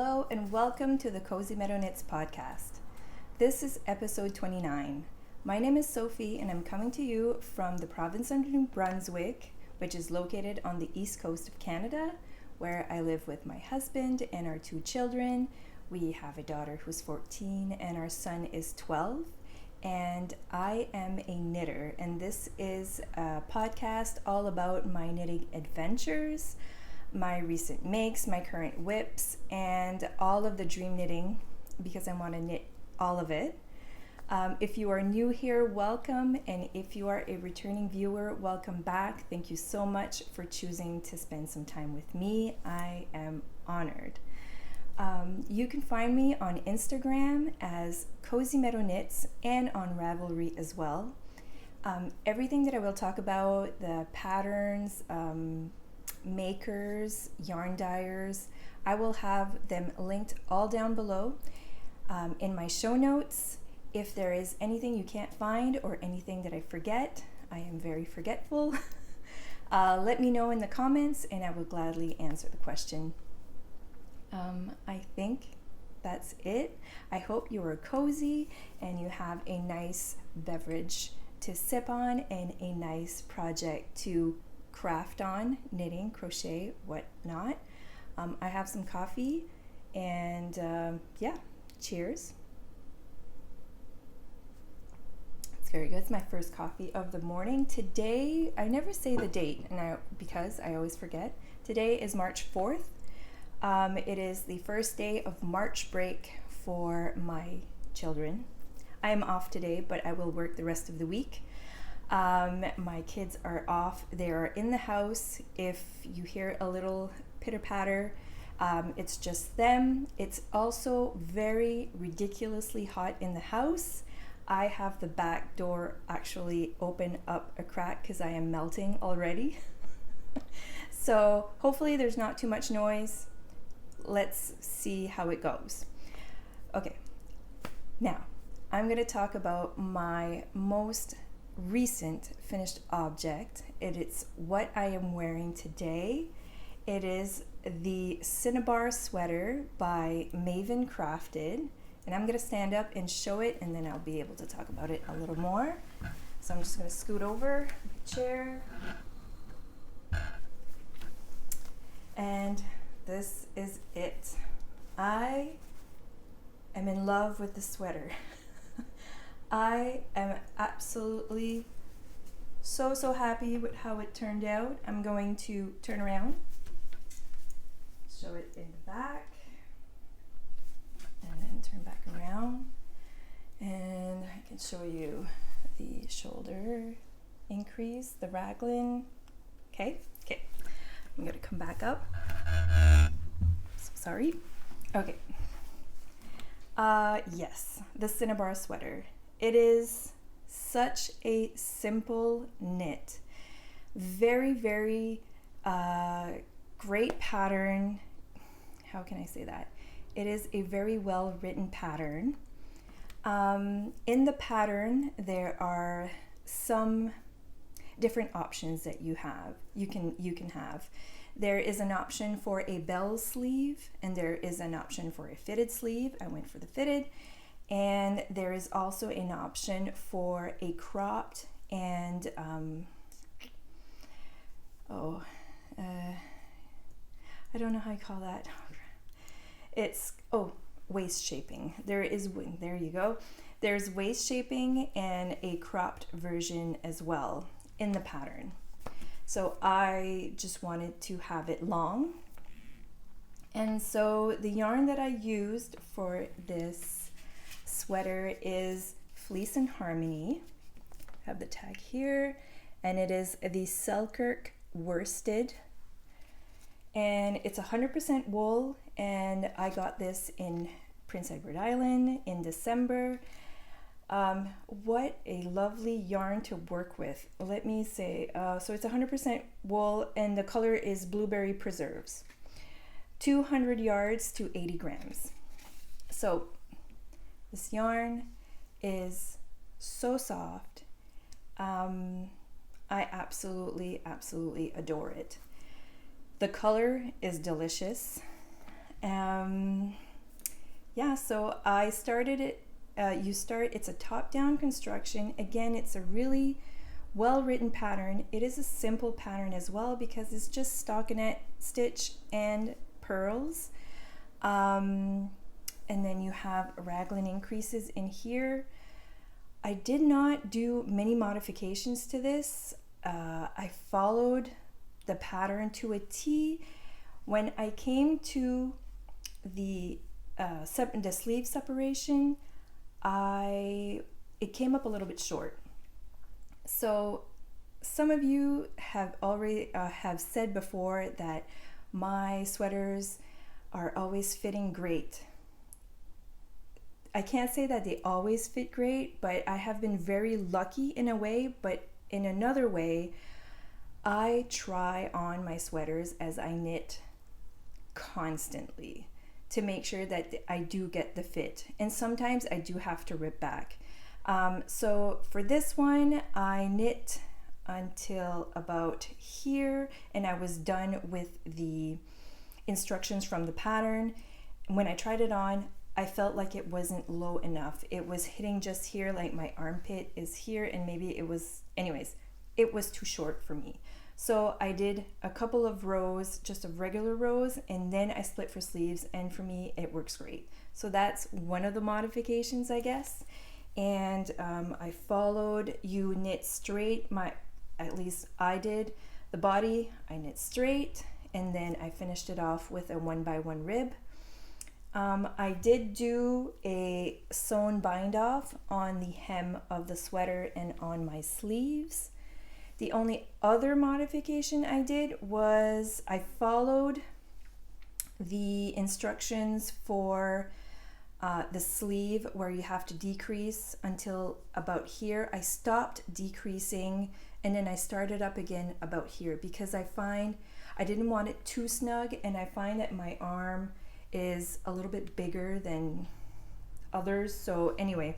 Hello and welcome to the Cozy Meadow Knits podcast. This is episode 29. My name is Sophie and I'm coming to you from the province of New Brunswick, which is located on the east coast of Canada, where I live with my husband and our two children. We have a daughter who's 14 and our son is 12. And I am a knitter, and this is a podcast all about my knitting adventures, my recent makes, my current whips, and all of the dream knitting, because I want to knit all of it. If you are new here, welcome, and if you are a returning viewer, welcome back. Thank you so much for choosing to spend some time with me. I am honored. You can find me on Instagram as Cozy Meadow Knits and on Ravelry as well. Everything that I will talk about, the patterns, makers, yarn dyers, I will have them linked all down below in my show notes. If there is anything you can't find or anything that I forget, I am very forgetful, let me know in the comments and I will gladly answer the question. I think that's it. I hope you are cozy and you have a nice beverage to sip on and a nice project to craft on, knitting, crochet, whatnot. I have some coffee and yeah, cheers. It's very good. It's my first coffee of the morning. Today, I never say the date because I always forget. Today is March 4th. It is the first day of March break for my children. I am off today, but I will work the rest of the week. My kids are off. They are in the house. If you hear a little pitter-patter, it's just them. It's also very ridiculously hot in the house. I have the back door actually open up a crack because I am melting already. So hopefully there's not too much noise. Let's see how it goes. Okay, now I'm going to talk about my most recent finished object. It's what I am wearing today. It is the Cinnabar sweater by Maven Crafted, and I'm going to stand up and show it and then I'll be able to talk about it a little more. So I'm just going to scoot over the chair, and this is it. I am in love with the sweater. I am absolutely so happy with how it turned out. I'm going to turn around, show it in the back, and then turn back around, and I can show you the shoulder increase, the raglan. Okay, I'm gonna come back up. So sorry. Okay. Yes, the Cinnabar sweater. It is such a simple knit. Very great pattern. How can I say that? It is a very well written pattern. In the pattern, there are some different options that you can have. There is an option for a bell sleeve and there is an option for a fitted sleeve. I went for the fitted. And there is also an option for a cropped and I don't know how you call that. It's waist shaping. There you go. There's waist shaping and a cropped version as well in the pattern. So I just wanted to have it long. And so the yarn that I used for this sweater is Fleece and Harmony. I have the tag here, and it is the Selkirk worsted, and it's 100% wool, and I got this in Prince Edward Island in December. What a lovely yarn to work with. Let me say, so it's 100% wool and the color is Blueberry Preserves. 200 yards to 80 grams. So this yarn is so soft. I absolutely adore it. The color is delicious. Yeah, so I started it. It's a top-down construction. Again, it's a really well-written pattern. It is a simple pattern as well because it's just stockinette stitch and purls. And then you have raglan increases in here. I did not do many modifications to this. I followed the pattern to a T. When I came to the sleeve separation, it came up a little bit short. So some of you have already have said before that my sweaters are always fitting great. I can't say that they always fit great, but I have been very lucky in a way, but in another way, I try on my sweaters as I knit constantly to make sure that I do get the fit. And sometimes I do have to rip back. So for this one, I knit until about here, and I was done with the instructions from the pattern. When I tried it on, I felt like it wasn't low enough. It was hitting just here, like my armpit is here, and maybe it was, anyways, it was too short for me. So I did a couple of rows, just of regular rows, and then I split for sleeves, and for me, it works great. So that's one of the modifications, I guess. And I followed, you knit straight, at least I did. The body, I knit straight, and then I finished it off with a 1x1 rib. I did do a sewn bind off on the hem of the sweater and on my sleeves. The only other modification I did was I followed the instructions for the sleeve where you have to decrease until about here. I stopped decreasing and then I started up again about here because I find I didn't want it too snug, and I find that my arm is a little bit bigger than others. So anyway,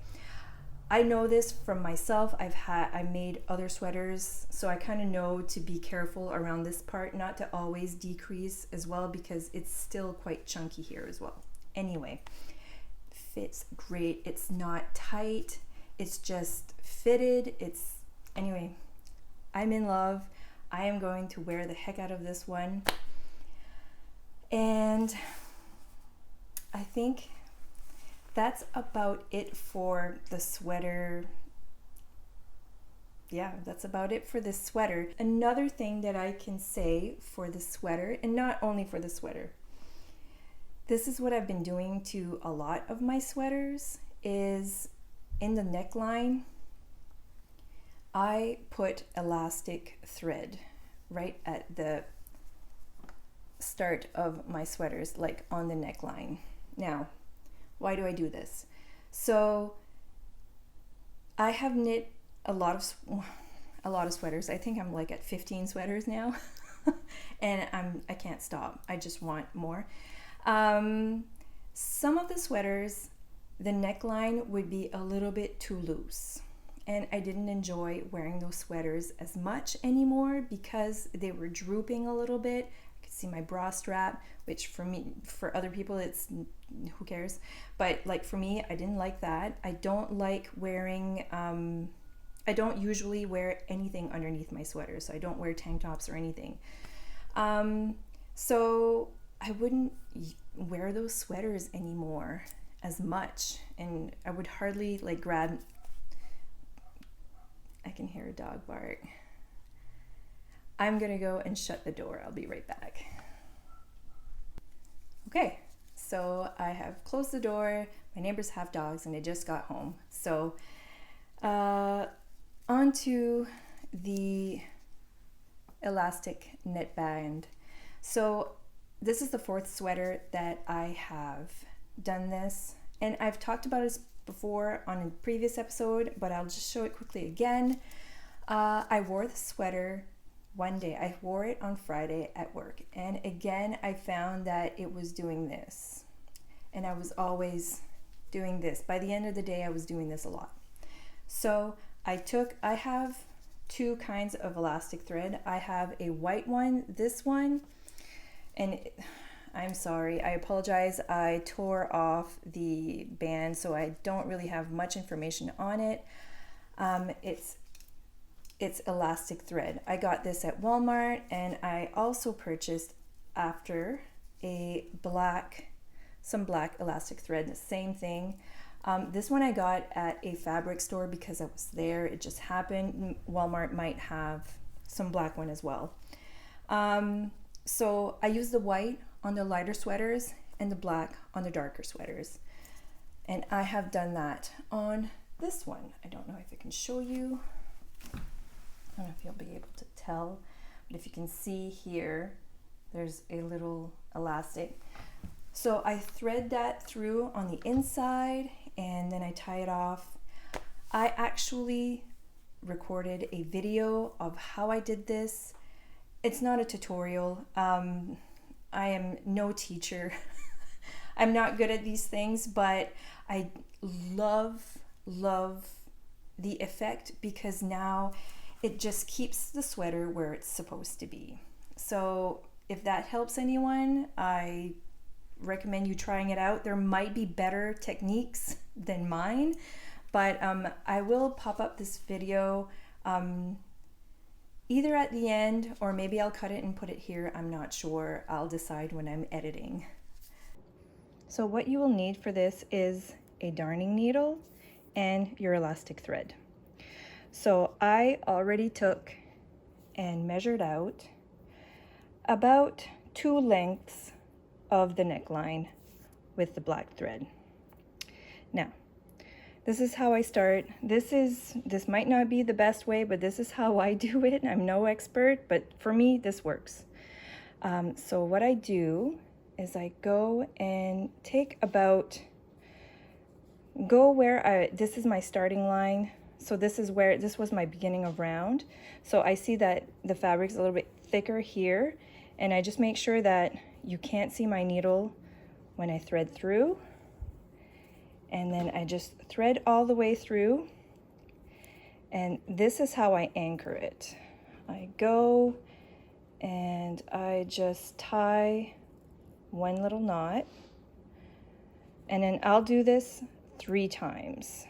I know this from myself. I made other sweaters, so I kind of know to be careful around this part, not to always decrease as well because it's still quite chunky here as well. Anyway, fits great. It's not tight. It's just fitted. Anyway, I'm in love. I am going to wear the heck out of this one. And I think that's about it for the sweater. Yeah, that's about it for this sweater. Another thing that I can say for the sweater, and not only for the sweater, this is what I've been doing to a lot of my sweaters, is in the neckline, I put elastic thread right at the start of my sweaters, like on the neckline. Now, why do I do this? So I have knit a lot of sweaters. I think I'm like at 15 sweaters now, and I can't stop. I just want more. Some of the sweaters, the neckline would be a little bit too loose, and I didn't enjoy wearing those sweaters as much anymore because they were drooping a little bit. I could see my bra strap, which for me, for other people, it's who cares, but like for me, I didn't like that. I don't like wearing I don't usually wear anything underneath my sweaters, so I don't wear tank tops or anything. So I wouldn't wear those sweaters anymore as much, and I would hardly like grab. I can hear a dog bark. I'm gonna go and shut the door. I'll be right back. Okay, so I have closed the door. My neighbors have dogs and they just got home. So onto the elastic knit band. So this is the fourth sweater that I have done this, and I've talked about this before on a previous episode, but I'll just show it quickly again. I wore the sweater one day. I wore it on Friday at work, and again I found that it was doing this, and I was always doing this. By the end of the day, I was doing this a lot. So I have two kinds of elastic thread. I have a white one, this one, and I'm sorry. I apologize. I tore off the band, so I don't really have much information on it. It's elastic thread. I got this at Walmart, and I also purchased after some black elastic thread, the same thing. This one I got at a fabric store because I was there. It just happened. Walmart might have some black one as well. So I used the white on the lighter sweaters and the black on the darker sweaters. And I have done that on this one. I don't know if I can show you. I don't know if you'll be able to tell, but if you can see here, there's a little elastic. So I thread that through on the inside and then I tie it off. I actually recorded a video of how I did this. It's not a tutorial. I am no teacher. I'm not good at these things, but I love the effect because now it just keeps the sweater where it's supposed to be. So if that helps anyone, I recommend you trying it out. There might be better techniques than mine, but I will pop up this video either at the end or maybe I'll cut it and put it here. I'm not sure. I'll decide when I'm editing. So what you will need for this is a darning needle and your elastic thread. So I already took and measured out about 2 lengths of the neckline with the black thread. Now, this is how I start. This might not be the best way, but this is how I do it. I'm no expert, but for me, this works. So what I do is I go and take this is my starting line. So this was my beginning of round. So I see that the fabric's a little bit thicker here, and I just make sure that you can't see my needle when I thread through. And then I just thread all the way through. And this is how I anchor it. I go and I just tie one little knot. And then I'll do this 3 times.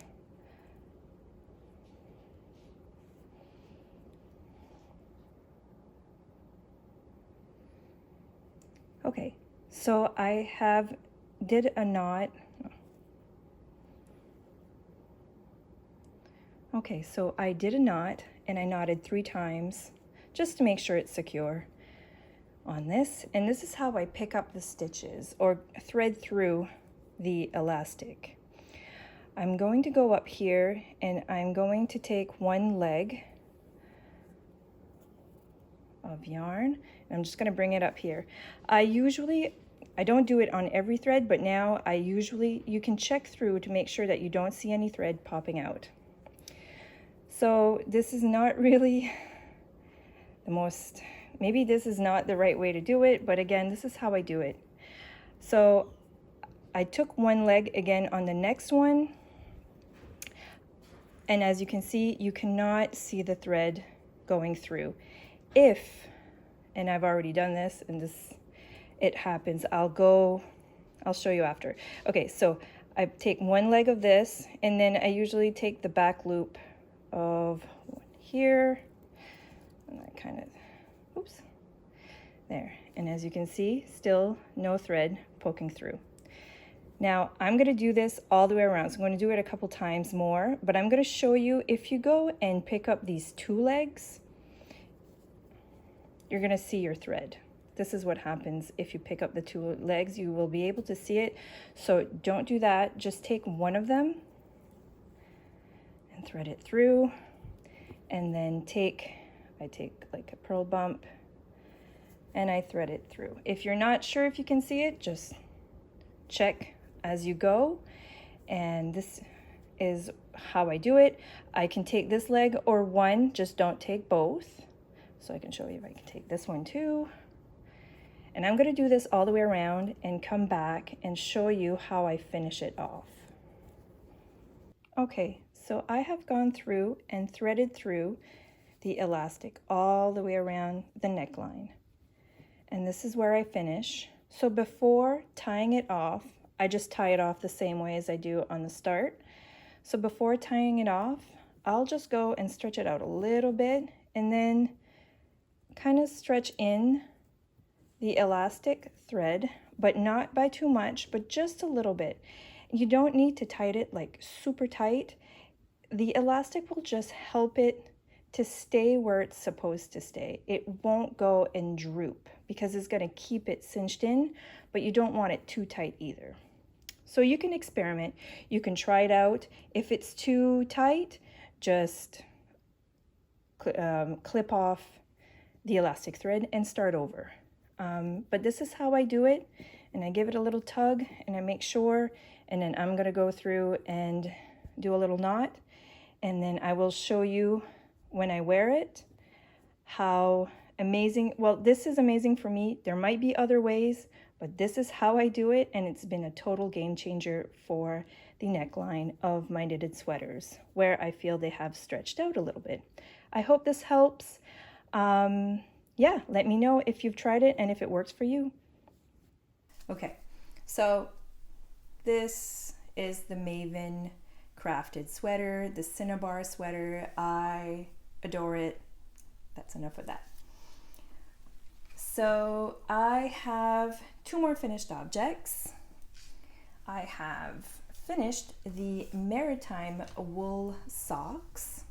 Okay, so I did a knot. Okay, so I did a knot and I knotted 3 times just to make sure it's secure on this. And this is how I pick up the stitches or thread through the elastic. I'm going to go up here and I'm going to take 1 leg of yarn. I'm just going to bring it up here. I don't do it on every thread, but now you can check through to make sure that you don't see any thread popping out. So this is not really maybe this is not the right way to do it, but again, this is how I do it. So I took 1 leg again on the next one, and as you can see, you cannot see the thread going through. And I've already done this, and it happens. I'll show you after. Okay, so I take 1 leg of this, and then I usually take the back loop of here, and I kind of, oops, there. And as you can see, still no thread poking through. Now, I'm going to do this all the way around. So I'm going to do it a couple times more, but I'm going to show you if you go and pick up these 2 legs, you're going to see your thread. This is what happens if you pick up the 2 legs. You will be able to see it. So don't do that. Just take 1 of them and thread it through. And then I take like a purl bump and I thread it through. If you're not sure if you can see it, just check as you go. And this is how I do it. I can take this leg or 1, just don't take both. So I can show you if I can take this one too. And I'm going to do this all the way around and come back and show you how I finish it off. Okay, so I have gone through and threaded through the elastic all the way around the neckline. And this is where I finish. So before tying it off, I just tie it off the same way as I do on the start. So before tying it off, I'll just go and stretch it out a little bit and then kind of stretch in the elastic thread, but not by too much, but just a little bit. You don't need to tie it like super tight. The elastic will just help it to stay where it's supposed to stay. It won't go and droop because it's going to keep it cinched in, but you don't want it too tight either. So you can experiment. You can try it out. If it's too tight, just clip off the elastic thread and start over. But this is how I do it, and I give it a little tug and I make sure, and then I'm going to go through and do a little knot, and then I will show you when I wear it how amazing. Well, this is amazing for me. There might be other ways, but this is how I do it, and it's been a total game changer for the neckline of my knitted sweaters, where I feel they have stretched out a little bit. I hope this helps. Yeah, let me know if you've tried it and if it works for you. Okay, so this is the Maven crafted sweater, the Cinnabar sweater. I adore it. That's enough of that. So I have two more finished objects. I have finished the Maritime wool socks.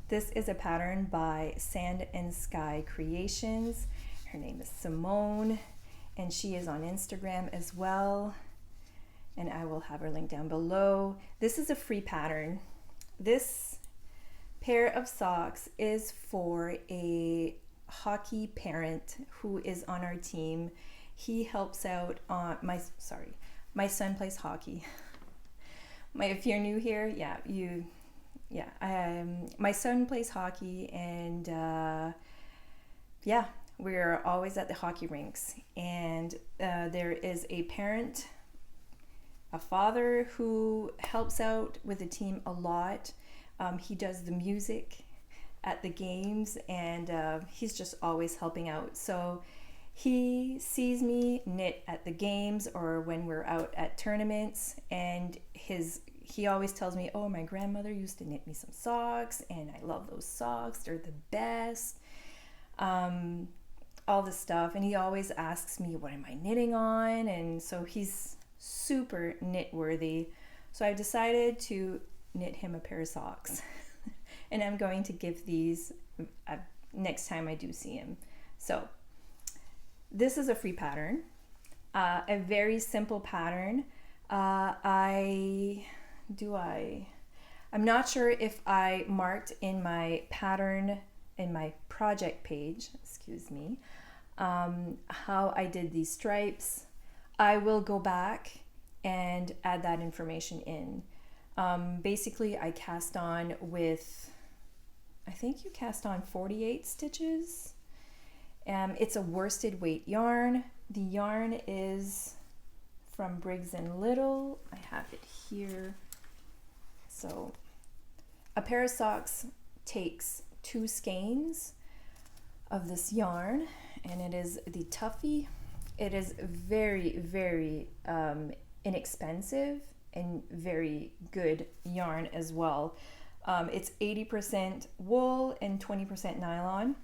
This is a pattern by Sand and Sky Creations. Her name is Simone, and she is on Instagram as well, and I will have her link down below. This is a free pattern. This pair of socks is for a hockey parent who is on our team. He helps out on my son plays hockey. If you're new here, my son plays hockey, and we're always at the hockey rinks, and there is a parent, a father, who helps out with the team a lot. He does the music at the games, and he's just always helping out. So he sees me knit at the games or when we're out at tournaments, and he always tells me, oh, my grandmother used to knit me some socks, and I love those socks. They're the best. All this stuff. And he always asks me, what am I knitting on? And so he's super knit worthy. So I've decided to knit him a pair of socks. And I'm going to give these next time I do see him. So this is a free pattern, a very simple pattern. I'm not sure if I marked in my pattern, in my project page, how I did these stripes. I will go back and add that information in. Basically, I cast on with, I think you cast on 48 stitches. It's a worsted weight yarn. The yarn is from Briggs & Little. I have it here. So a pair of socks takes 2 skeins of this yarn, and it is the Tuffy. It is very, very inexpensive and very good yarn as well. It's 80% wool and 20% nylon.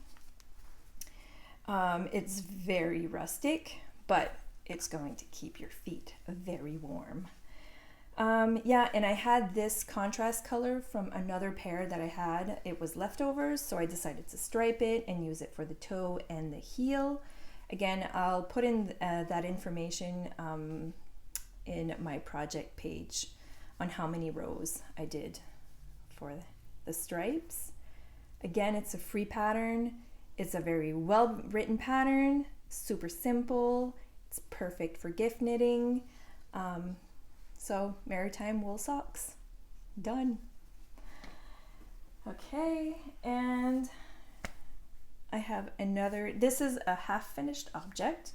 It's very rustic, but it's going to keep your feet very warm. And I had this contrast color from another pair that I had. It was leftovers, so I decided to stripe it and use it for the toe and the heel. Again, I'll put in that information in my project page on how many rows I did for the stripes. Again, it's a free pattern. It's a very well written pattern, super simple. It's perfect for gift knitting. So Maritime wool socks, done. Okay, and I have another, this is a half finished object,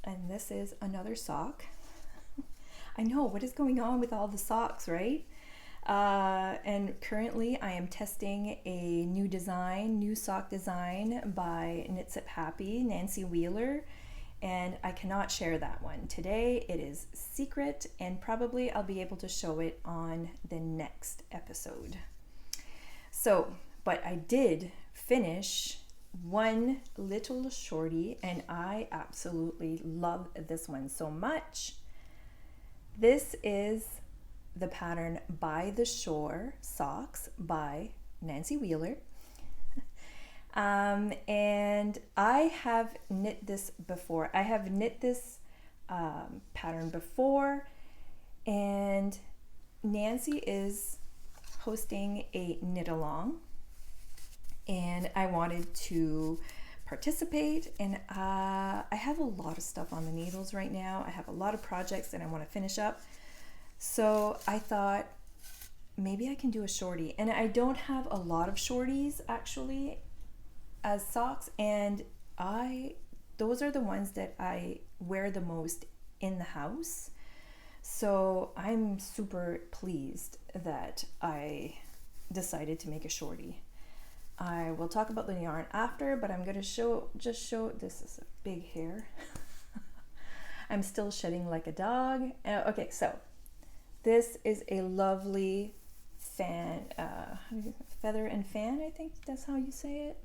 and this is another sock. I know, what is going on with all the socks, right? And currently I am testing a new sock design by Knits Up Happy, Nancy Wheeler. and I cannot share that one today. It is secret, and probably I'll be able to show it on the next episode. So, but I did finish one little shorty, and I absolutely love this one so much. This is the pattern By the Shore Socks by Nancy Wheeler. And I have knit this before. I have knit this pattern before, and Nancy is hosting a knit along, and I wanted to participate, and I have a lot of stuff on the needles right now. I have a lot of projects that I want to finish up, so I thought maybe I can do a shorty. And I don't have a lot of shorties actually as socks, and those are the ones that I wear the most in the house, so I'm super pleased that I decided to make a shorty. I will talk about the yarn after, but I'm going to just show this is a big hair. I'm still shedding like a dog. Okay, so this is a lovely fan, feather and fan, I think that's how you say it,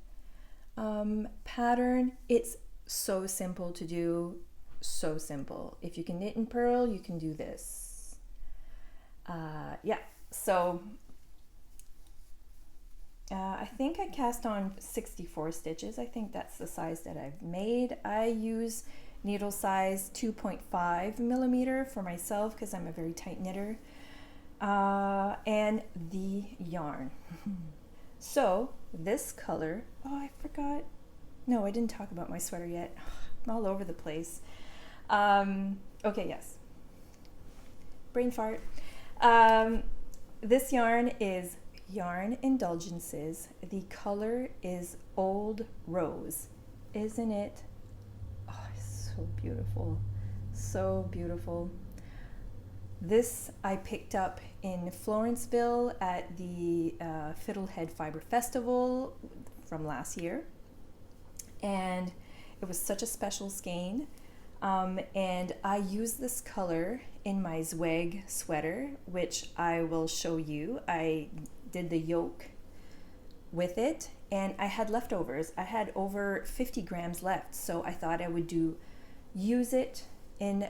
pattern. It's so simple to do, so simple. If you can knit in purl, you can do this. Yeah, so I think I cast on 64 stitches. I think that's the size that I've made. I use needle size 2.5 millimeter for myself because I'm a very tight knitter. And the yarn. So this color, oh, I forgot. No, I didn't talk about my sweater yet. I'm all over the place. Okay, yes. Brain fart. This yarn is Yarn Indulgences. The color is Old Rose. Isn't it? Oh, it's so beautiful. So beautiful. This I picked up in Florenceville at the Fiddlehead Fibre Festival from last year. And it was such a special skein. And I used this color in my Zweig sweater, which I will show you. I did the yoke with it, and I had leftovers. I had over 50 grams left, so I thought I would use it in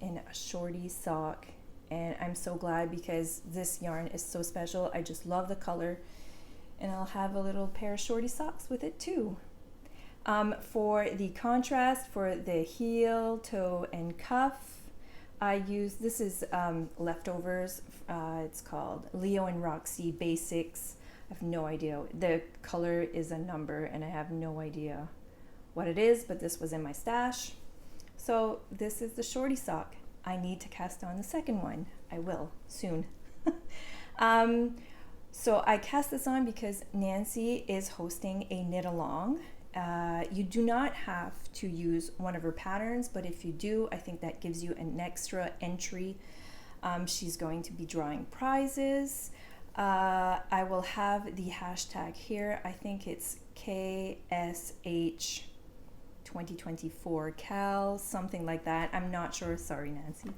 a shorty sock, and I'm so glad because this yarn is so special. I just love the color, and I'll have a little pair of shorty socks with it too. For the contrast, for the heel, toe, and cuff, I use, this is leftovers. It's called Leo and Roxy Basics. I have no idea. The color is a number, and I have no idea what it is, but this was in my stash. So this is the shorty sock. I need to cast on the second one. I will soon. So I cast this on because Nancy is hosting a knit along. You do not have to use one of her patterns, but if you do, I think that gives you an extra entry. She's going to be drawing prizes. I will have the hashtag here. I think it's KSH 2024 Cal, something like that. I'm not sure. Sorry, Nancy.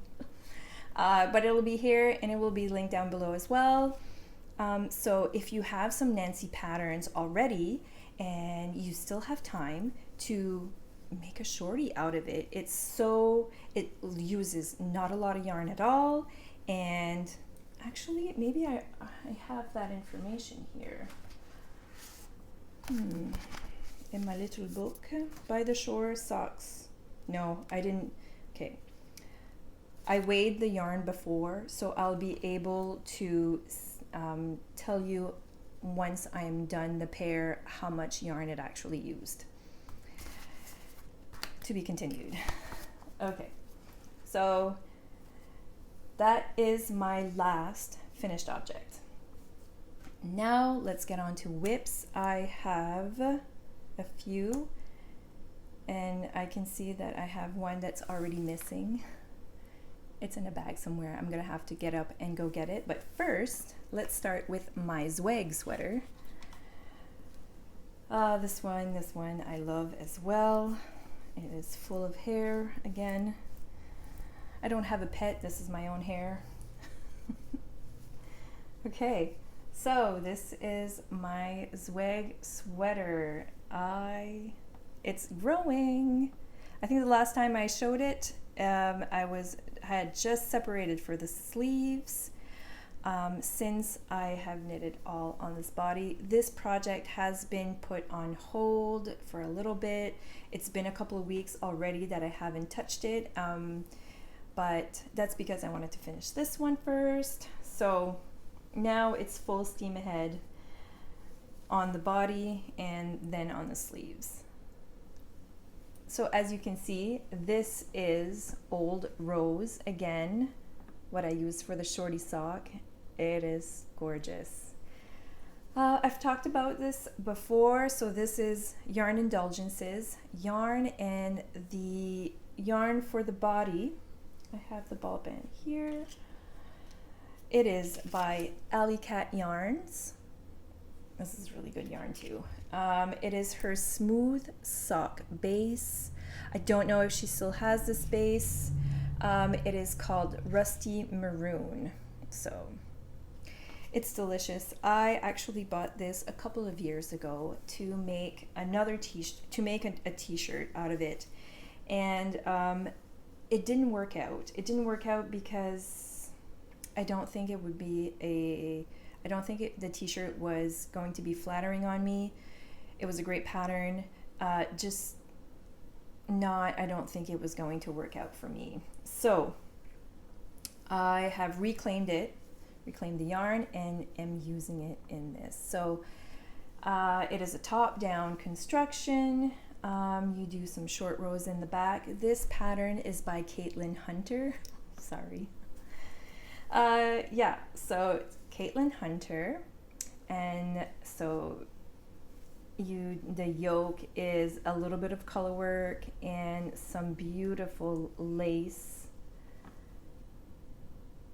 But it will be here, and it will be linked down below as well. So if you have some Nancy patterns already, and you still have time to make a shorty out of it. It uses not a lot of yarn at all, and actually maybe I have that information here in my little book. By the Shore Socks. No, I didn't. Okay, I weighed the yarn before, so I'll be able to tell you once I am done the pair how much yarn it actually used. To be continued. Okay, so that is my last finished object. Now let's get on to whips. I have a few, and I can see that I have one that's already missing. It's in a bag somewhere. I'm gonna have to get up and go get it. But first, let's start with my Zweig sweater. This one I love as well. It is full of hair again. I don't have a pet, this is my own hair. Okay, so this is my Zweig sweater. It's growing. I think the last time I showed it, I had just separated for the sleeves. Since I have knitted all on this body, this project has been put on hold for a little bit. It's been a couple of weeks already that I haven't touched it, but that's because I wanted to finish this one first. So now it's full steam ahead on the body and then on the sleeves. So as you can see, this is Old Rose again, what I use for the Shorty sock. It is gorgeous. I've talked about this before, so this is Yarn Indulgences. Yarn, and the yarn for the body, I have the ball band here. It is by Alley Cat Yarns. This is really good yarn too. It is her smooth sock base. I don't know if she still has this base. It is called Rusty Maroon. So it's delicious. I actually bought this a couple of years ago to make another a t-shirt out of it, and it didn't work out. It didn't work out because I don't think it would be the t-shirt was going to be flattering on me. It was a great pattern, I don't think it was going to work out for me. So I have reclaimed the yarn, and am using it in this. So it is a top-down construction. You do some short rows in the back. This pattern is by Caitlin Hunter. Sorry. Yeah, so it's Caitlin Hunter, and so the yoke is a little bit of color work and some beautiful lace.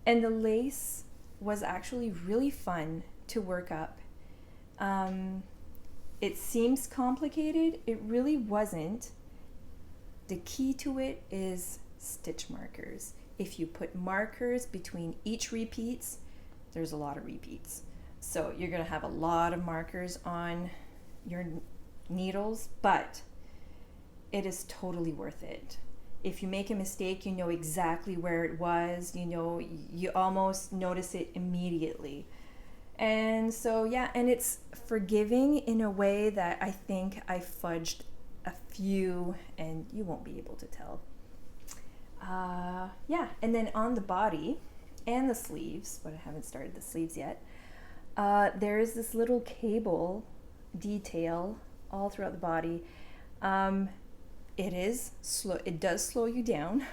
And the lace was actually really fun to work up. It seems complicated. It really wasn't. The key to it is stitch markers. If you put markers between each repeats, there's a lot of repeats. So you're gonna have a lot of markers on your needles, but it is totally worth it. If you make a mistake, you know exactly where it was, you almost notice it immediately. And so, yeah, and it's forgiving in a way that I think I fudged a few, and you won't be able to tell. Yeah, and then on the body and the sleeves, but I haven't started the sleeves yet, there is this little cable detail all throughout the body. It does slow you down,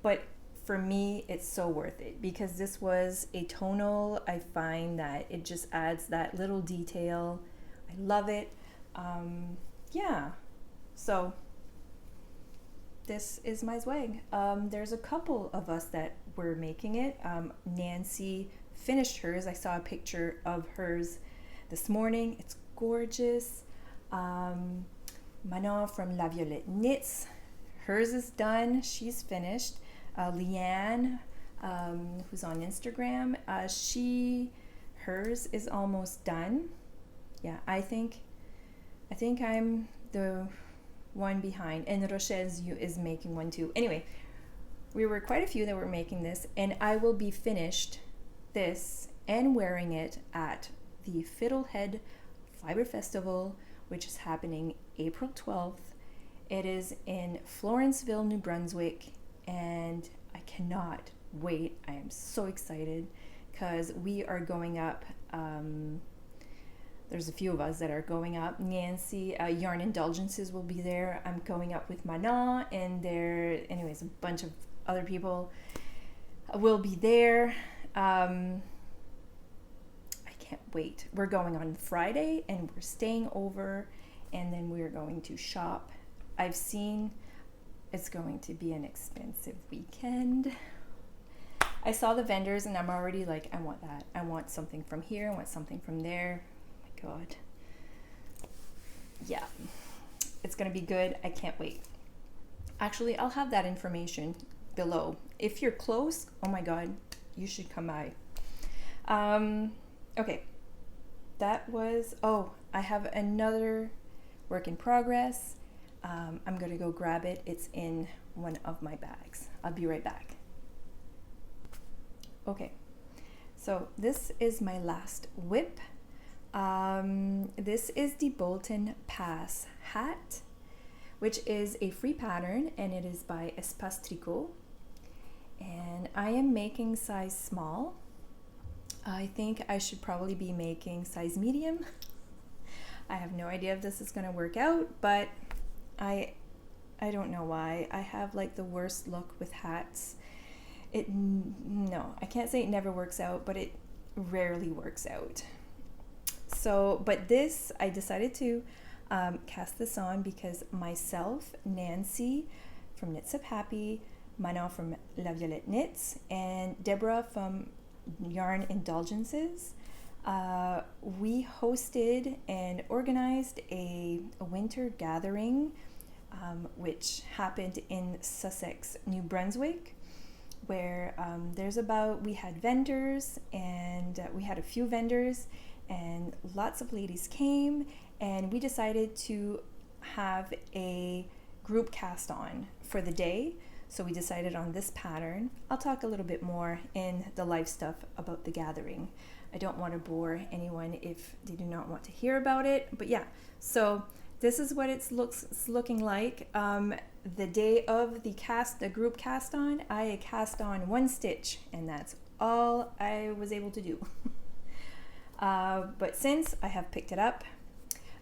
but for me, it's so worth it because this was a tonal. I find that it just adds that little detail. I love it. Yeah, so this is my Zweig. There's a couple of us that were making it. Nancy finished hers. I saw a picture of hers this morning. It's gorgeous. Manon from La Violette Knits, hers is done. She's finished. Leanne, who's on Instagram, hers is almost done. Yeah, I think I'm the one behind, and Rochelle is making one too. Anyway, we were quite a few that were making this, and I will be finished this and wearing it at the Fiddlehead Fibre Festival, which is happening April 12th. It is in Florenceville, New Brunswick, and I cannot wait. I am so excited because we are going up. There's a few of us that are going up. Nancy, Yarn Indulgences will be there. I'm going up with Manon, and anyways, a bunch of other people will be there. I can't wait. We're going on Friday, and we're staying over, and then we're going to shop. I've seen it's going to be an expensive weekend. I saw the vendors, and I'm already like, I want that. I want something from here. I want something from there. Oh my God. Yeah. It's going to be good. I can't wait. Actually, I'll have that information below. If you're close, oh my God, you should come by. Okay, that was, oh, I have another work in progress. I'm going to go grab it. It's in one of my bags. I'll be right back. Okay, so this is my last whip. This is the Bolton Pass hat, which is a free pattern, and it is by Espace Tricot. And I am making size small. I think I should probably be making size medium. I have no idea if this is going to work out, but I don't know why. I have like the worst luck with hats. No, I can't say it never works out, but it rarely works out. So, but this, I decided to cast this on because myself, Nancy from Knits Up Happy, Manon from La Violette Knits, and Deborah from Yarn Indulgences, we hosted and organized a winter gathering, which happened in Sussex, New Brunswick, where we had vendors, and we had a few vendors, and lots of ladies came, and we decided to have a group cast on for the day. So we decided on this pattern. I'll talk a little bit more in the live stuff about the gathering. I don't want to bore anyone if they do not want to hear about it, but yeah, so this is what it's looking like. The day of the group cast on, I cast on 1 stitch, and that's all I was able to do. But since I have picked it up,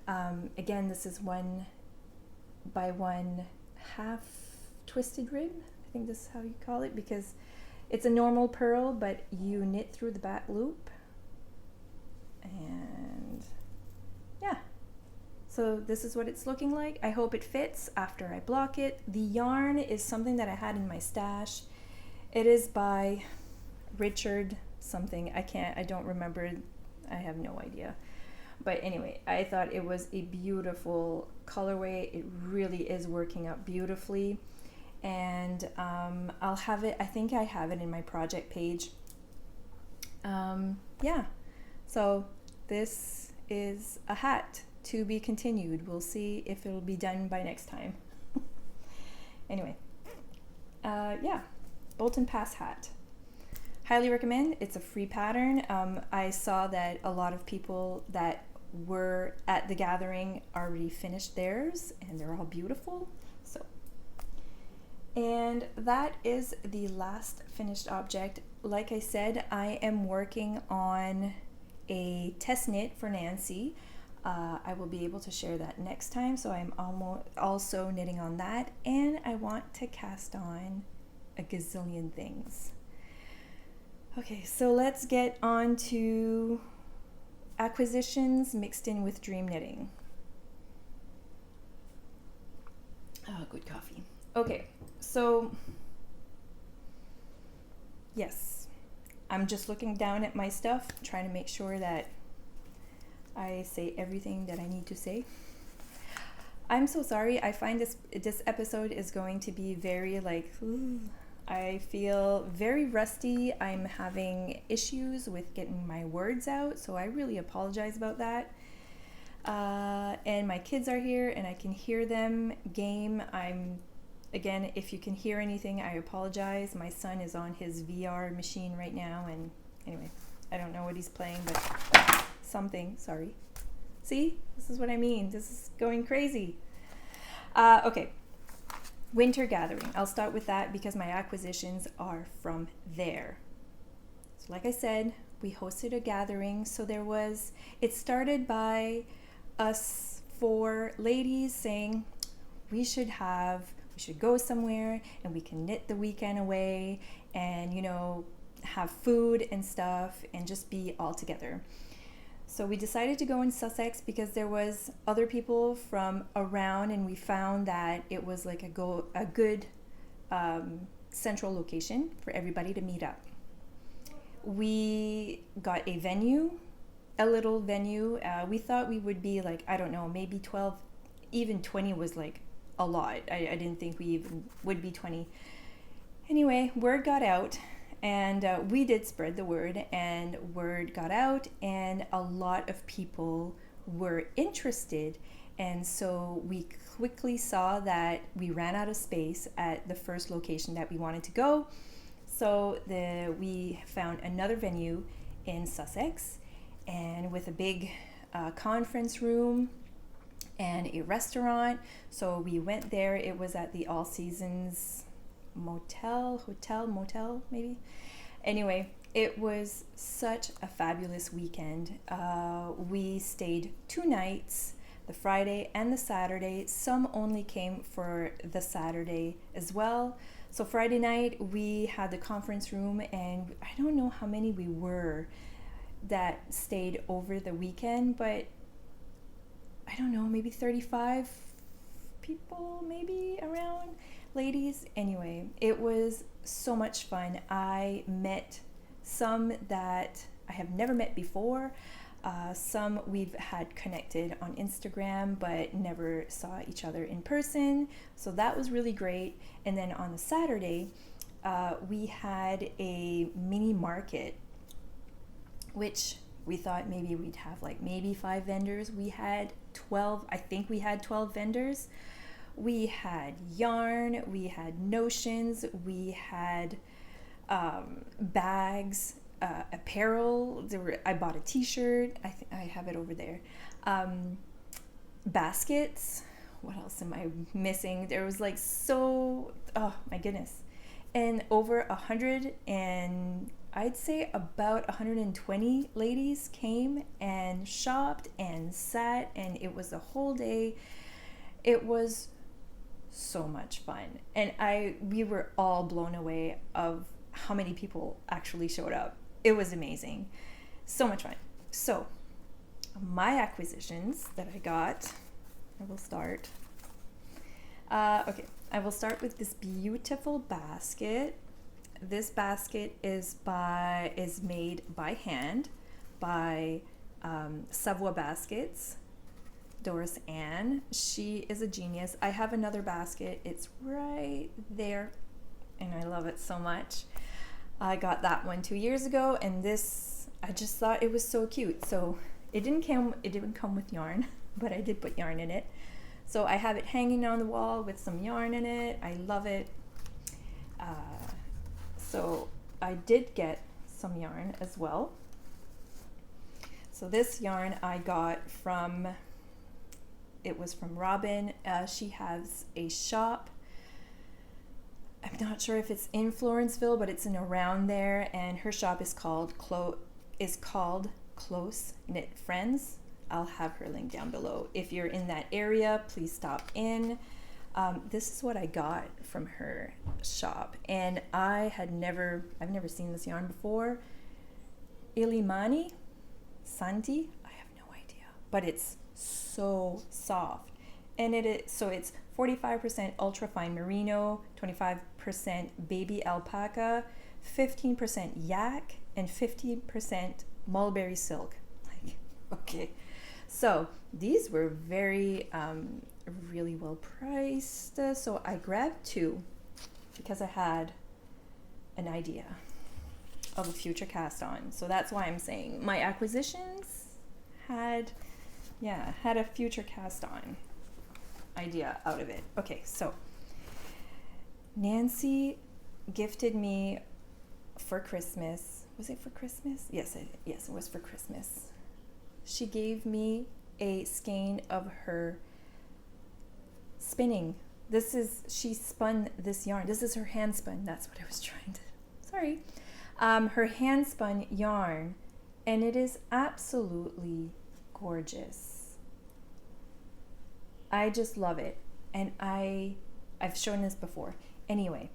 again, this is 1 by 1 half twisted rib. I think this is how you call it, because it's a normal purl, but you knit through the back loop. And yeah, so this is what it's looking like. I hope it fits after I block it. The yarn is something that I had in my stash. It is by Richard something. I don't remember. I have no idea. But anyway, I thought it was a beautiful colorway. It really is working out beautifully. And I'll have it, I think I have it in my project page. Yeah, so this is a hat to be continued. We'll see if it'll be done by next time. Anyway, yeah, Bolton Pass hat. Highly recommend. It's a free pattern. I saw that a lot of people that were at the gathering already finished theirs, and they're all beautiful. So, and that is the last finished object. Like I said, I am working on a test knit for Nancy. I will be able to share that next time, so I'm also knitting on that, and I want to cast on a gazillion things. Okay, so let's get on to acquisitions mixed in with dream knitting. Oh, good coffee. Okay, so yes, I'm just looking down at my stuff, trying to make sure that I say everything that I need to say. I'm so sorry. I find this episode is going to be very like, I feel very rusty. I'm having issues with getting my words out, so I really apologize about that. And my kids are here, and I can hear them game. Again, if you can hear anything, I apologize. My son is on his VR machine right now, and anyway, I don't know what he's playing, but something, sorry. See, this is what I mean. This is going crazy. Okay. Winter gathering. I'll start with that because my acquisitions are from there. So like I said, we hosted a gathering. So it started by us 4 ladies saying we should go somewhere and we can knit the weekend away and, have food and stuff and just be all together. So we decided to go in Sussex because there was other people from around, and we found that it was like a good central location for everybody to meet up. We got a little venue. We thought we would be like, I don't know, maybe 12 even 20 was like a lot. I didn't think we even would be 20. Anyway, word got out, and we did spread the word, and word got out, and a lot of people were interested. And so we quickly saw that we ran out of space at the first location that we wanted to go. So we found another venue in Sussex, and with a big conference room and a restaurant. So we went there. It was at the All Seasons motel, maybe. Anyway, it was such a fabulous weekend. We stayed 2 nights, the Friday and the Saturday. Some only came for the Saturday as well. So Friday night we had the conference room, and I don't know how many we were that stayed over the weekend, but I don't know, maybe 35 people, maybe around, ladies. Anyway, it was so much fun. I met some that I have never met before. Some we've had connected on Instagram but never saw each other in person. So that was really great. And then on the Saturday, we had a mini market, which we thought maybe we'd have like maybe 5 vendors. We had 12, I think we had 12 vendors. We had yarn, we had notions, we had bags, apparel. I bought a t-shirt. I have it over there. Baskets. What else am I missing? There was like oh my goodness. And over 100, and I'd say about 120 ladies came and shopped and sat, and it was a whole day. It was so much fun, and we were all blown away of how many people actually showed up. It was amazing. So much fun. So my acquisitions that I got, I will start. I will start with this beautiful basket. This basket is made by hand by Savoie Baskets, Doris Ann. She is a genius. I have another basket. It's right there, and I love it so much. I got that one 2 years ago, and this, I just thought it was so cute. So it didn't come with yarn, but I did put yarn in it. So I have it hanging on the wall with some yarn in it. I love it. So I did get some yarn as well. So this yarn I got it was from Robin. She has a shop. I'm not sure if it's in Florenceville, but it's in around there, and her shop is called Close Knit Friends. I'll have her link down below. If you're in that area, please stop in. This is what I got from her shop, and I've never seen this yarn before. Ilimani Santi, I have no idea, but it's so soft, and it's 45% ultra fine merino, 25% baby alpaca, 15% yak, and 15% mulberry silk. Like, okay. So these were really well priced. So I grabbed 2 because I had an idea of a future cast on. So that's why I'm saying my acquisitions had a future cast on idea out of it. Okay, so Nancy gifted me for Christmas. Was it for Christmas? Yes, it was for Christmas. She gave me a skein of her spinning. She spun this yarn. This is her hand spun. That's what I was trying to, sorry. Her hand spun yarn, and it is absolutely gorgeous. I just love it. And I've shown this before. Anyway,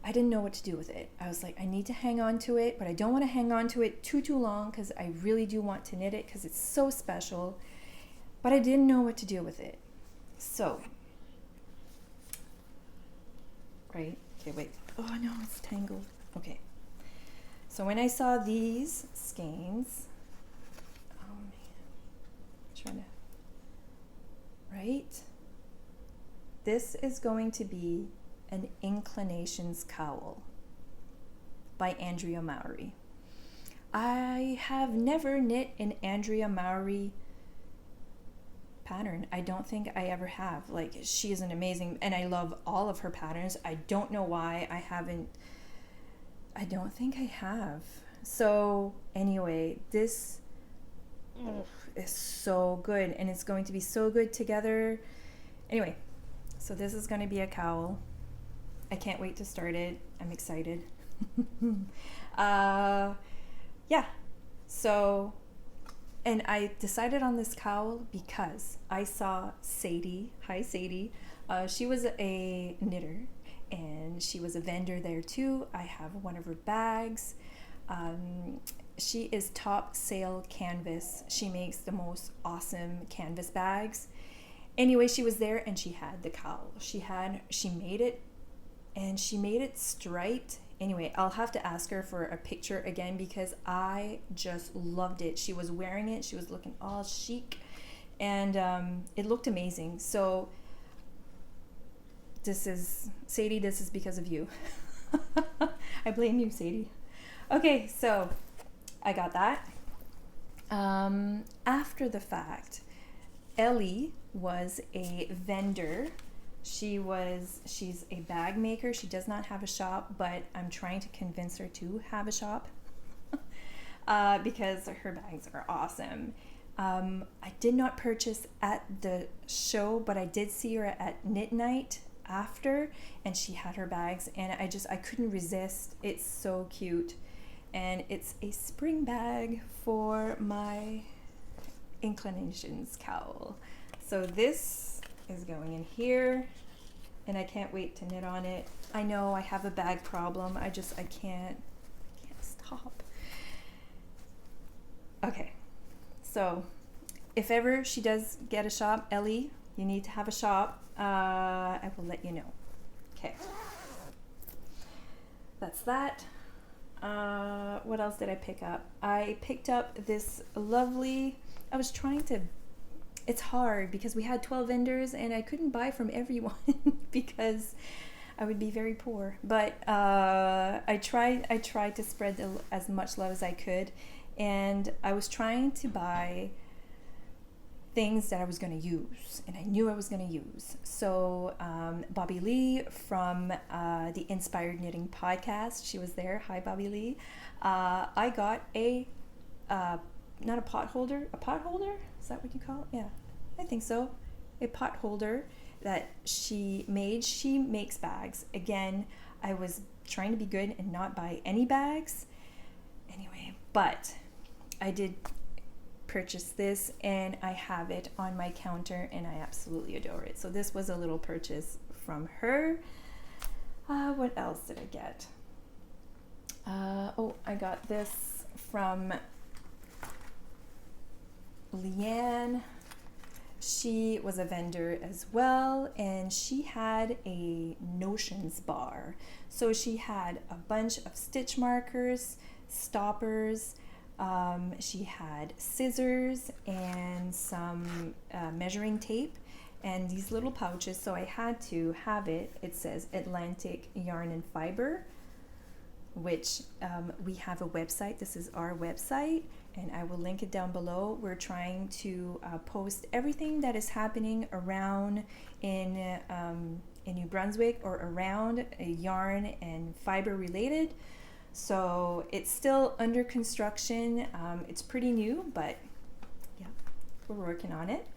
I didn't know what to do with it. I was like, I need to hang on to it, but I don't want to hang on to it too long because I really do want to knit it because it's so special. But I didn't know what to do with it. So, right? Okay, wait. Oh no, it's tangled. Okay. So when I saw these skeins, oh man, right? This is going to be an Inclinations cowl by Andrea Mowry. I have never knit an Andrea Mowry pattern. I don't think I ever have. Like, she is an amazing, and I love all of her patterns. I don't know why I don't think I have. So anyway, this is so good, and it's going to be so good together. Anyway, so this is going to be a cowl. I can't wait to start it. I'm excited. Yeah, so, and I decided on this cowl because I saw Sadie. Hi, Sadie. She was a knitter, and she was a vendor there too. I have one of her bags. She is Top Sale Canvas. She makes the most awesome canvas bags. Anyway, she was there and she had the cowl. She made it, and she made it striped. Anyway, I'll have to ask her for a picture again because I just loved it. She was wearing it. She was looking all chic, and it looked amazing. So Sadie, this is because of you. I blame you, Sadie. Okay, so I got that. After the fact, Ellie was a vendor. She's a bag maker. She does not have a shop, but I'm trying to convince her to have a shop because her bags are awesome. I did not purchase at the show, but I did see her at Knit Night after, and she had her bags, and I couldn't resist. It's so cute, and it's a spring bag for my Inclinations cowl. So this is going in here, and I can't wait to knit on it. I know I have a bag problem. I can't stop. Okay, so if ever she does get a shop, Ellie, you need to have a shop. I will let you know. Okay, that's that. What else did I pick up? I picked up this lovely, it's hard because we had 12 vendors and I couldn't buy from everyone because I would be very poor. But I tried to spread as much love as I could, and I was trying to buy things that I was going to use, and I knew I was going to use. So Bobby Lee from the Inspired Knitting podcast, she was there. Hi, Bobby Lee. I got not a pot holder, is that what you call it? Yeah, I think so. A pot holder that she made. She makes bags. Again, I was trying to be good and not buy any bags. Anyway, but I did purchase this, and I have it on my counter, and I absolutely adore it. So this was a little purchase from her. What else did I get? I got this from Leanne. She was a vendor as well, and she had a notions bar. So she had a bunch of stitch markers, stoppers, she had scissors and some measuring tape and these little pouches, so I had to have it. It says Atlantic Yarn and Fibre, which we have a website. This is our website, and I will link it down below. We're trying to post everything that is happening around in New Brunswick or around yarn and fiber related. So it's still under construction. It's pretty new, but yeah, we're working on it.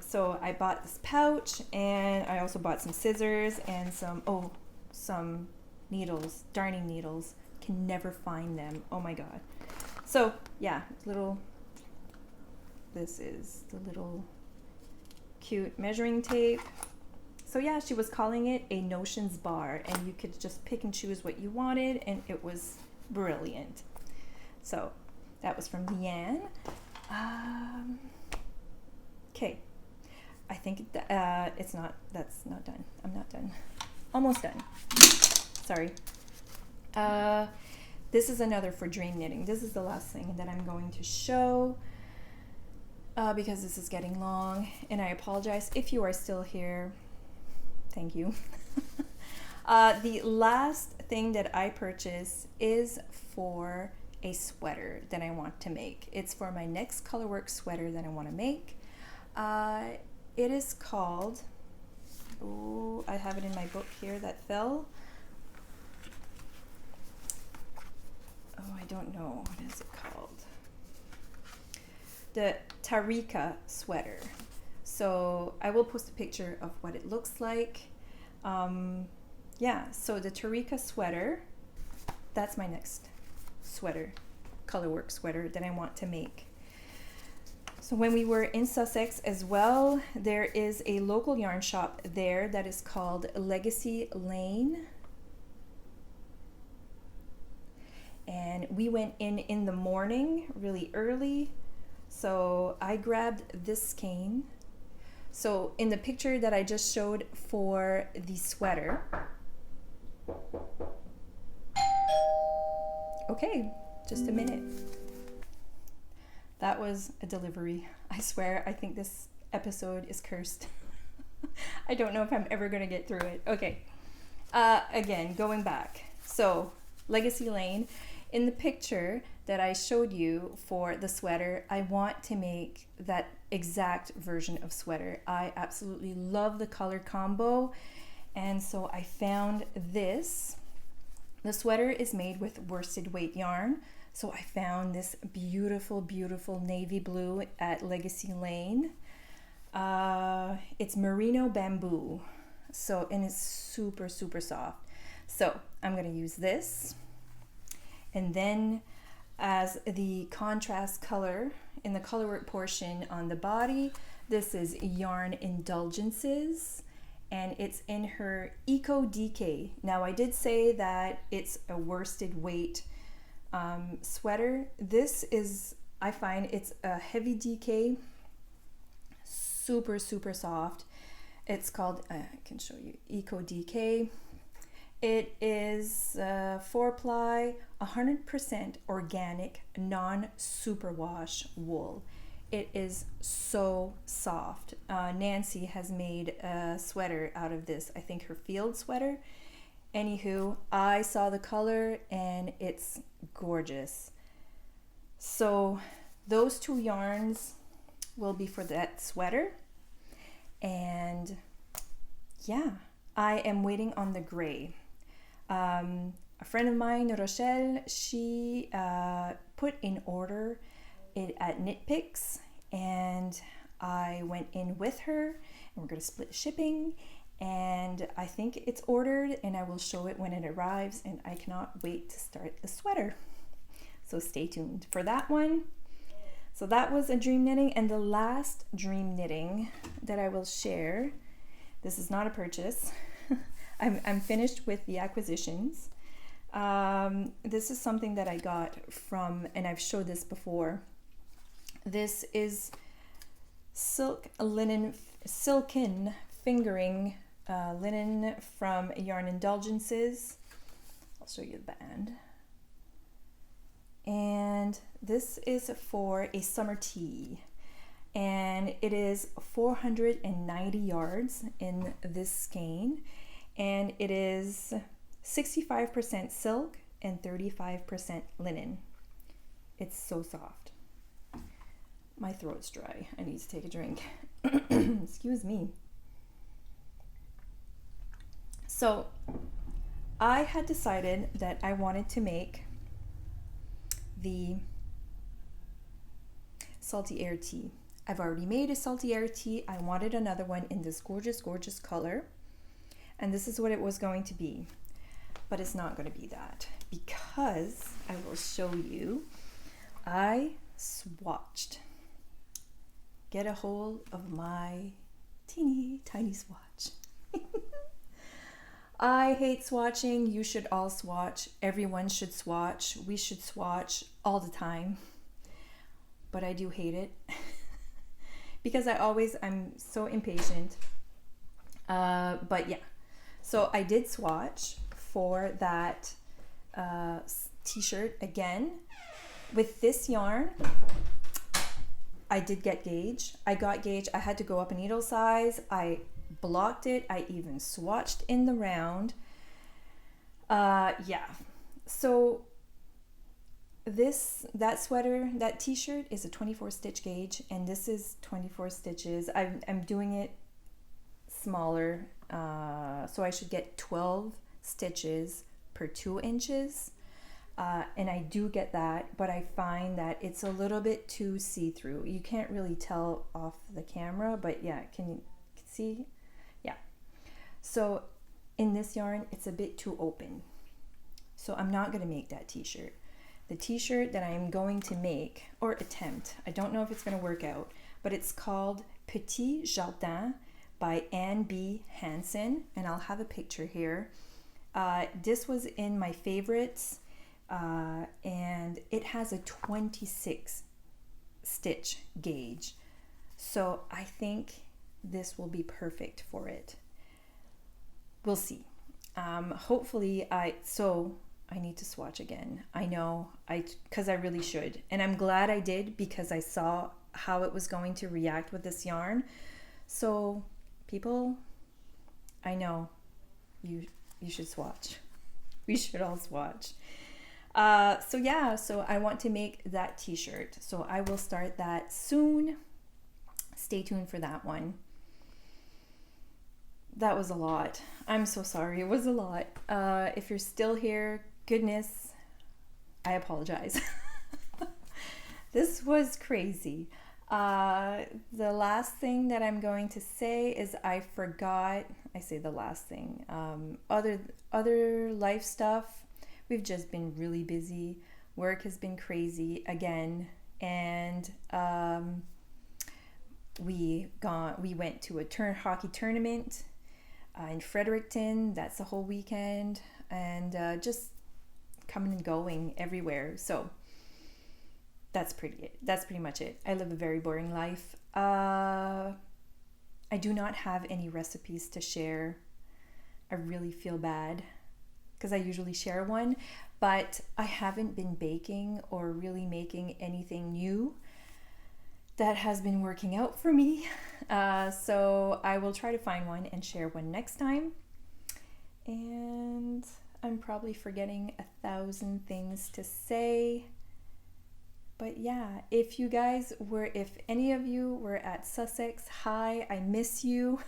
So I bought this pouch, and I also bought some scissors and some needles, darning needles. Can never find them. Oh my god. So yeah, this is the little cute measuring tape. So yeah, she was calling it a notions bar, and you could just pick and choose what you wanted, and it was brilliant. So that was from Leanne. Okay, I think that's not done. I'm not done. Almost done. Sorry. This is another for dream knitting. This is the last thing that I'm going to show. because this is getting long, and I apologize if you are still here. Thank you. The last thing that I purchased is for a sweater that I want to make. It's for my next colorwork sweater that I want to make. It is called, oh, I have it in my book here that fell. Oh, I don't know. What is it called? The Tricot sweater. So I will post a picture of what it looks like. Yeah, so the Tricot sweater, that's my next sweater, colorwork sweater that I want to make. So when we were in Sussex as well, there is a local yarn shop there that is called Legacy Lane. And we went in the morning, really early. So I grabbed this skein. So in the picture that I just showed for the sweater, okay, just a minute. That was a delivery. I swear, I think this episode is cursed. I don't know if I'm ever gonna get through it. Okay, again, going back. So, Legacy Lane, in the picture that I showed you for the sweater, I want to make that exact version of sweater. I absolutely love the color combo, and so I found this. The sweater is made with worsted weight yarn, so I found this beautiful, beautiful navy blue at Legacy Lane. It's merino bamboo, so, and it's super, super soft. So I'm gonna use this, and then as the contrast color in the colorwork portion on the body, this is Yarn Indulgences, and it's in her Eco DK. Now I did say that it's a worsted weight sweater. This is, I find it's a heavy DK, super, super soft. It's called, I can show you, Eco DK. It is 4-ply, 100% organic, non-superwash wool. It is so soft. Nancy has made a sweater out of this, I think her field sweater. Anywho, I saw the color and it's gorgeous. So those two yarns will be for that sweater. And yeah, I am waiting on the gray. A friend of mine, Rochelle, she put in order it at Knit Picks, and I went in with her, and we're going to split shipping, and I think it's ordered, and I will show it when it arrives, and I cannot wait to start the sweater. So stay tuned for that one. So that was a dream knitting, and the last dream knitting that I will share, this is not a purchase. I'm finished with the acquisitions. This is something that I got from, and I've showed this before. This is silken fingering linen from Yarn Indulgences. I'll show you the band. And this is for a summer tea. And it is 490 yards in this skein. And it is 65% silk and 35% linen. It's so soft. My throat's dry. I need to take a drink. Excuse me. So I had decided that I wanted to make the salty air tea. I've already made a salty air tea. I wanted another one in this gorgeous, gorgeous color. And this is what it was going to be. But it's not going to be that, because I will show you. I swatched. Get a hold of my teeny tiny swatch. I hate swatching. You should all swatch. Everyone should swatch. We should swatch all the time. But I do hate it because I'm so impatient. But yeah, so I did swatch for that t-shirt again with this yarn. I did get gauge. I got gauge. I had to go up a needle size. I blocked it. I even swatched in the round. Yeah. So that sweater, that t-shirt is a 24 stitch gauge, and this is 24 stitches. I'm doing it smaller, so I should get 12 stitches per 2 inches. And I do get that, but I find that it's a little bit too see-through. You can't really tell off the camera, but yeah, can you see? Yeah. So in this yarn, it's a bit too open. So I'm not going to make that t-shirt. The t-shirt that I am going to make, or attempt, I don't know if it's going to work out, but it's called Petit Jardin by Anne B. Hansen, and I'll have a picture here. This was in my favorites. And it has a 26 stitch gauge, so I think this will be perfect for it. We'll see. Hopefully I need to swatch again. I know, because I really should, and I'm glad I did, because I saw how it was going to react with this yarn. So people, I know you should swatch. We should all swatch. So yeah, so I want to make that t-shirt, so I will start that soon. Stay tuned for that one. That was a lot. I'm so sorry, it was a lot. If you're still here, goodness, I apologize. This was crazy. The last thing that I'm going to say is I say the last thing, other life stuff. We've just been really busy. Work has been crazy again, and we went to a hockey tournament in Fredericton. That's the whole weekend, and just coming and going everywhere. So that's pretty much it. I live a very boring life. I do not have any recipes to share. I really feel bad, because I usually share one, but I haven't been baking or really making anything new that has been working out for me. So I will try to find one and share one next time. And I'm probably forgetting 1,000 things to say. But yeah, if any of you were at Sussex, hi, I miss you.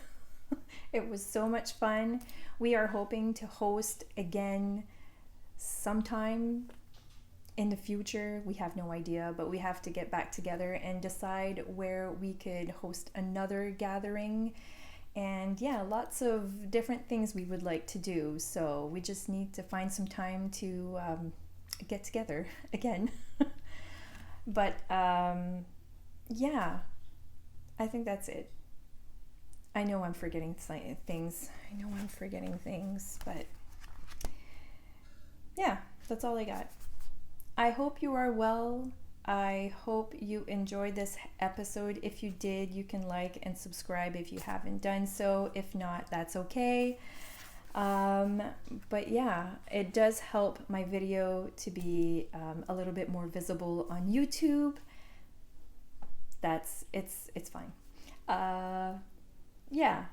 It was so much fun. We are hoping to host again sometime in the future. We have no idea, but we have to get back together and decide where we could host another gathering. And yeah, lots of different things we would like to do. So we just need to find some time to get together again. But yeah, I think that's it. I know I'm forgetting things. But yeah, that's all I got. I hope you are well. I hope you enjoyed this episode. If you did, you can like and subscribe if you haven't done so. If not, that's okay. But yeah, it does help my video to be a little bit more visible on YouTube. It's fine. Yeah,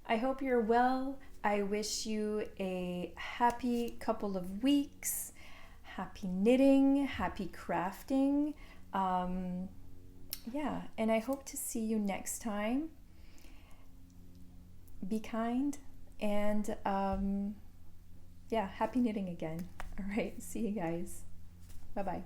I hope you're well. I wish you a happy couple of weeks. Happy knitting, happy crafting. Yeah, and I hope to see you next time. Be kind, and yeah, happy knitting again. All right, see you guys. Bye-bye.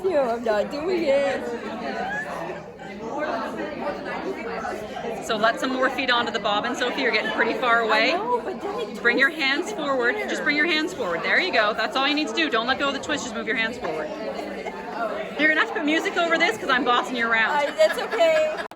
No, I'm not doing it. So let some more feet onto the bobbin, Sophie. You're getting pretty far away. No, but then it Bring your hands forward. Just bring your hands forward. There you go. That's all you need to do. Don't let go of the twist. Just move your hands forward. You're gonna have to put music over this because I'm bossing you around. That's okay.